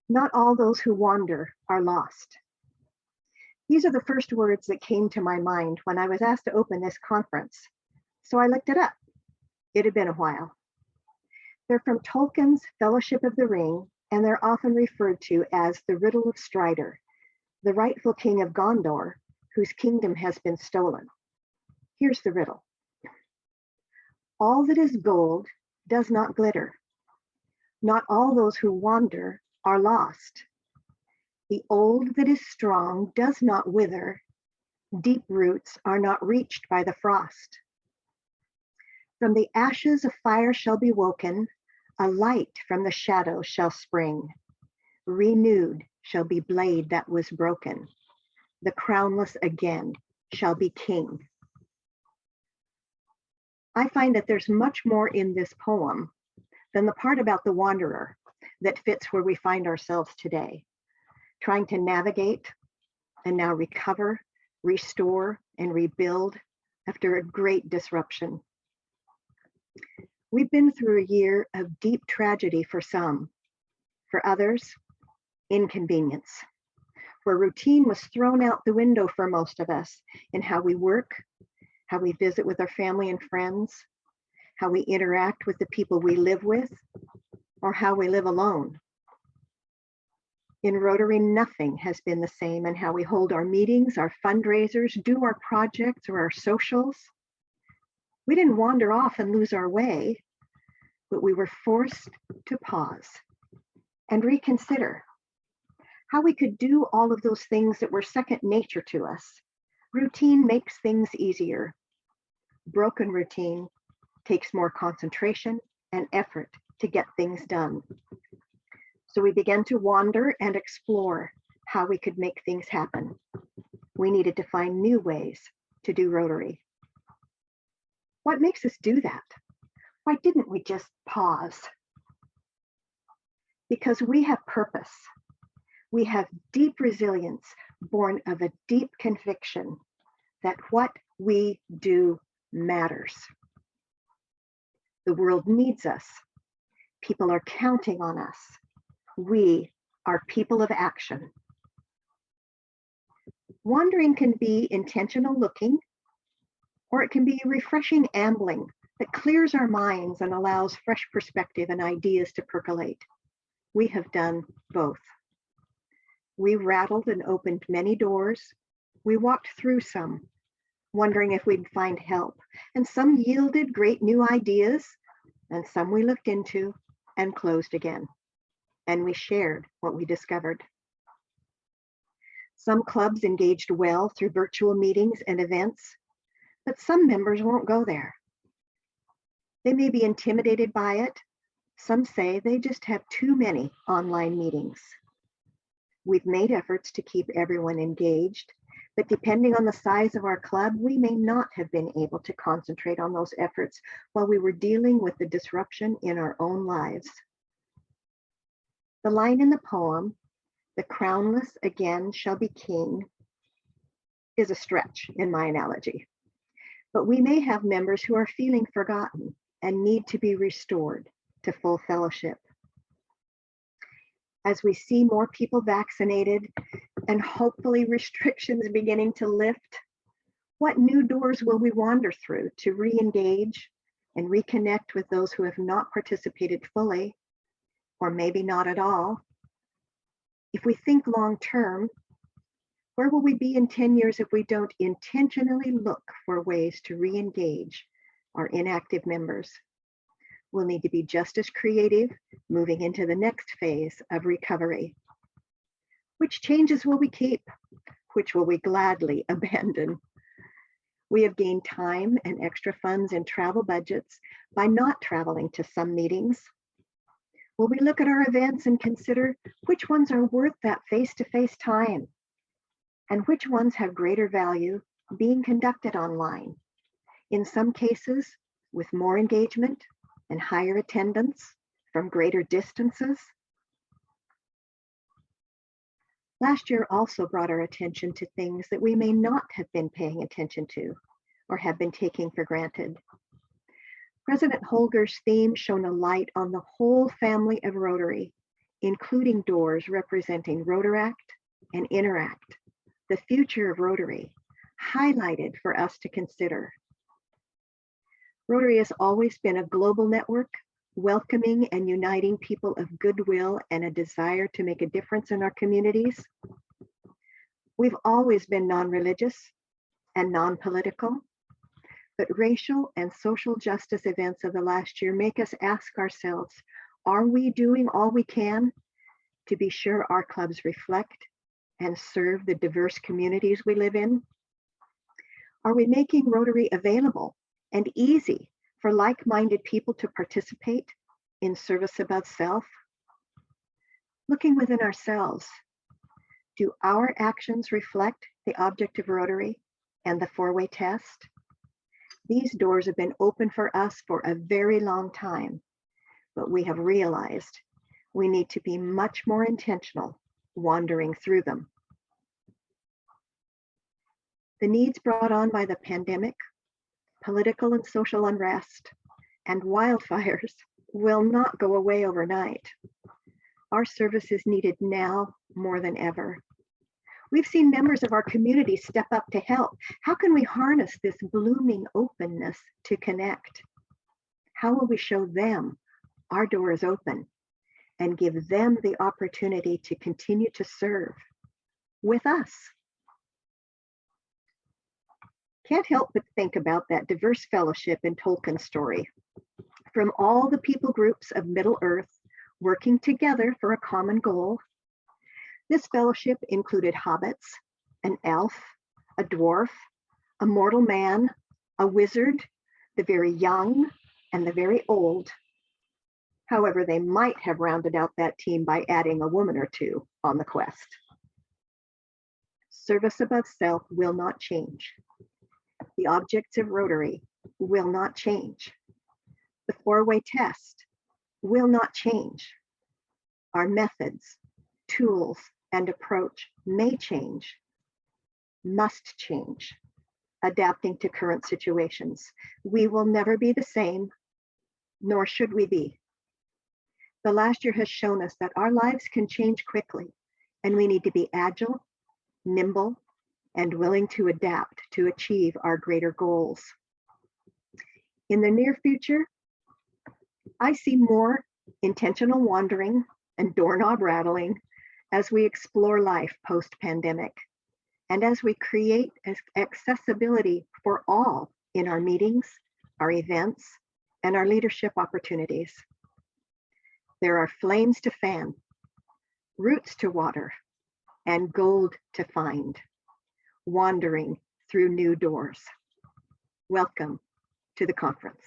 Not all those who wander are lost. These are the first words that came to my mind when I was asked to open this conference. So I looked it up. It had been a while. They're from Tolkien's Fellowship of the Ring, and they're often referred to as the Riddle of Strider, the rightful king of Gondor, whose kingdom has been stolen. Here's the riddle. All that is gold does not glitter. Not all those who wander are lost. The old that is strong does not wither. Deep roots are not reached by the frost. From the ashes a fire shall be woken, a light from the shadow shall spring. Renewed shall be blade that was broken. The crownless again shall be king. I find that there's much more in this poem than the part about the wanderer that fits where we find ourselves today, trying to navigate and now recover, restore, and rebuild after a great disruption. We've been through a year of deep tragedy for some, for others, inconvenience, where routine was thrown out the window for most of us in how we work, how we visit with our family and friends, how we interact with the people we live with, or how we live alone. In Rotary, nothing has been the same in how we hold our meetings, our fundraisers, do our projects or our socials. We didn't wander off and lose our way, but we were forced to pause and reconsider how we could do all of those things that were second nature to us. Routine makes things easier. Broken routine takes more concentration and effort to get things done. So we began to wander and explore how we could make things happen. We needed to find new ways to do Rotary. What makes us do that? Why didn't we just pause? Because we have purpose. We have deep resilience born of a deep conviction that what we do matters. The world needs us. People are counting on us. We are people of action. Wandering can be intentional looking, or it can be refreshing ambling that clears our minds and allows fresh perspective and ideas to percolate. We have done both. We rattled and opened many doors. We walked through some, wondering if we'd find help, and some yielded great new ideas, and some we looked into and closed again, and we shared what we discovered. Some clubs engaged well through virtual meetings and events, but some members won't go there. They may be intimidated by it. Some say they just have too many online meetings. We've made efforts to keep everyone engaged, but depending on the size of our club, we may not have been able to concentrate on those efforts while we were dealing with the disruption in our own lives. The line in the poem, "The crownless again shall be king," is a stretch in my analogy. But we may have members who are feeling forgotten and need to be restored to full fellowship. As we see more people vaccinated and hopefully restrictions beginning to lift, what new doors will we wander through to re-engage and reconnect with those who have not participated fully, or maybe not at all? If we think long term, where will we be in 10 years if we don't intentionally look for ways to re-engage our inactive members? We'll need to be just as creative moving into the next phase of recovery. Which changes will we keep? Which will we gladly abandon? We have gained time and extra funds in travel budgets by not traveling to some meetings. Will we look at our events and consider which ones are worth that face-to-face time? And which ones have greater value being conducted online? In some cases, with more engagement and higher attendance from greater distances. Last year also brought our attention to things that we may not have been paying attention to or have been taking for granted. President Holger's theme shone a light on the whole family of Rotary including doors representing Rotaract and Interact, the future of Rotary, highlighted for us to consider. Rotary has always been a global network, welcoming and uniting people of goodwill and a desire to make a difference in our communities. We've always been non-religious and non-political, but racial and social justice events of the last year make us ask ourselves, are we doing all we can to be sure our clubs reflect and serve the diverse communities we live in? Are we making Rotary available and easy for like-minded people to participate in service above self? Looking within ourselves, do our actions reflect the object of Rotary and the four-way test? These doors have been open for us for a very long time, but we have realized we need to be much more intentional wandering through them. The needs brought on by the pandemic, political and social unrest, and wildfires will not go away overnight. Our service is needed now more than ever. We've seen members of our community step up to help. How can we harness this blooming openness to connect? How will we show them our door is open and give them the opportunity to continue to serve with us? Can't help but think about that diverse fellowship in Tolkien's story. From all the people groups of Middle Earth working together for a common goal. This fellowship included hobbits, an elf, a dwarf, a mortal man, a wizard, the very young, and the very old. However, they might have rounded out that team by adding a woman or two on the quest. Service above self will not change. The objects of Rotary will not change. The four-way test will not change. Our methods, tools, and approach may change, must change, adapting to current situations. We will never be the same, nor should we be. The last year has shown us that our lives can change quickly, and we need to be agile, nimble, and willing to adapt to achieve our greater goals. In the near future, I see more intentional wandering and doorknob rattling as we explore life post-pandemic, and as we create accessibility for all in our meetings, our events, and our leadership opportunities. There are flames to fan, roots to water, and gold to find, wandering through new doors. Welcome to the conference.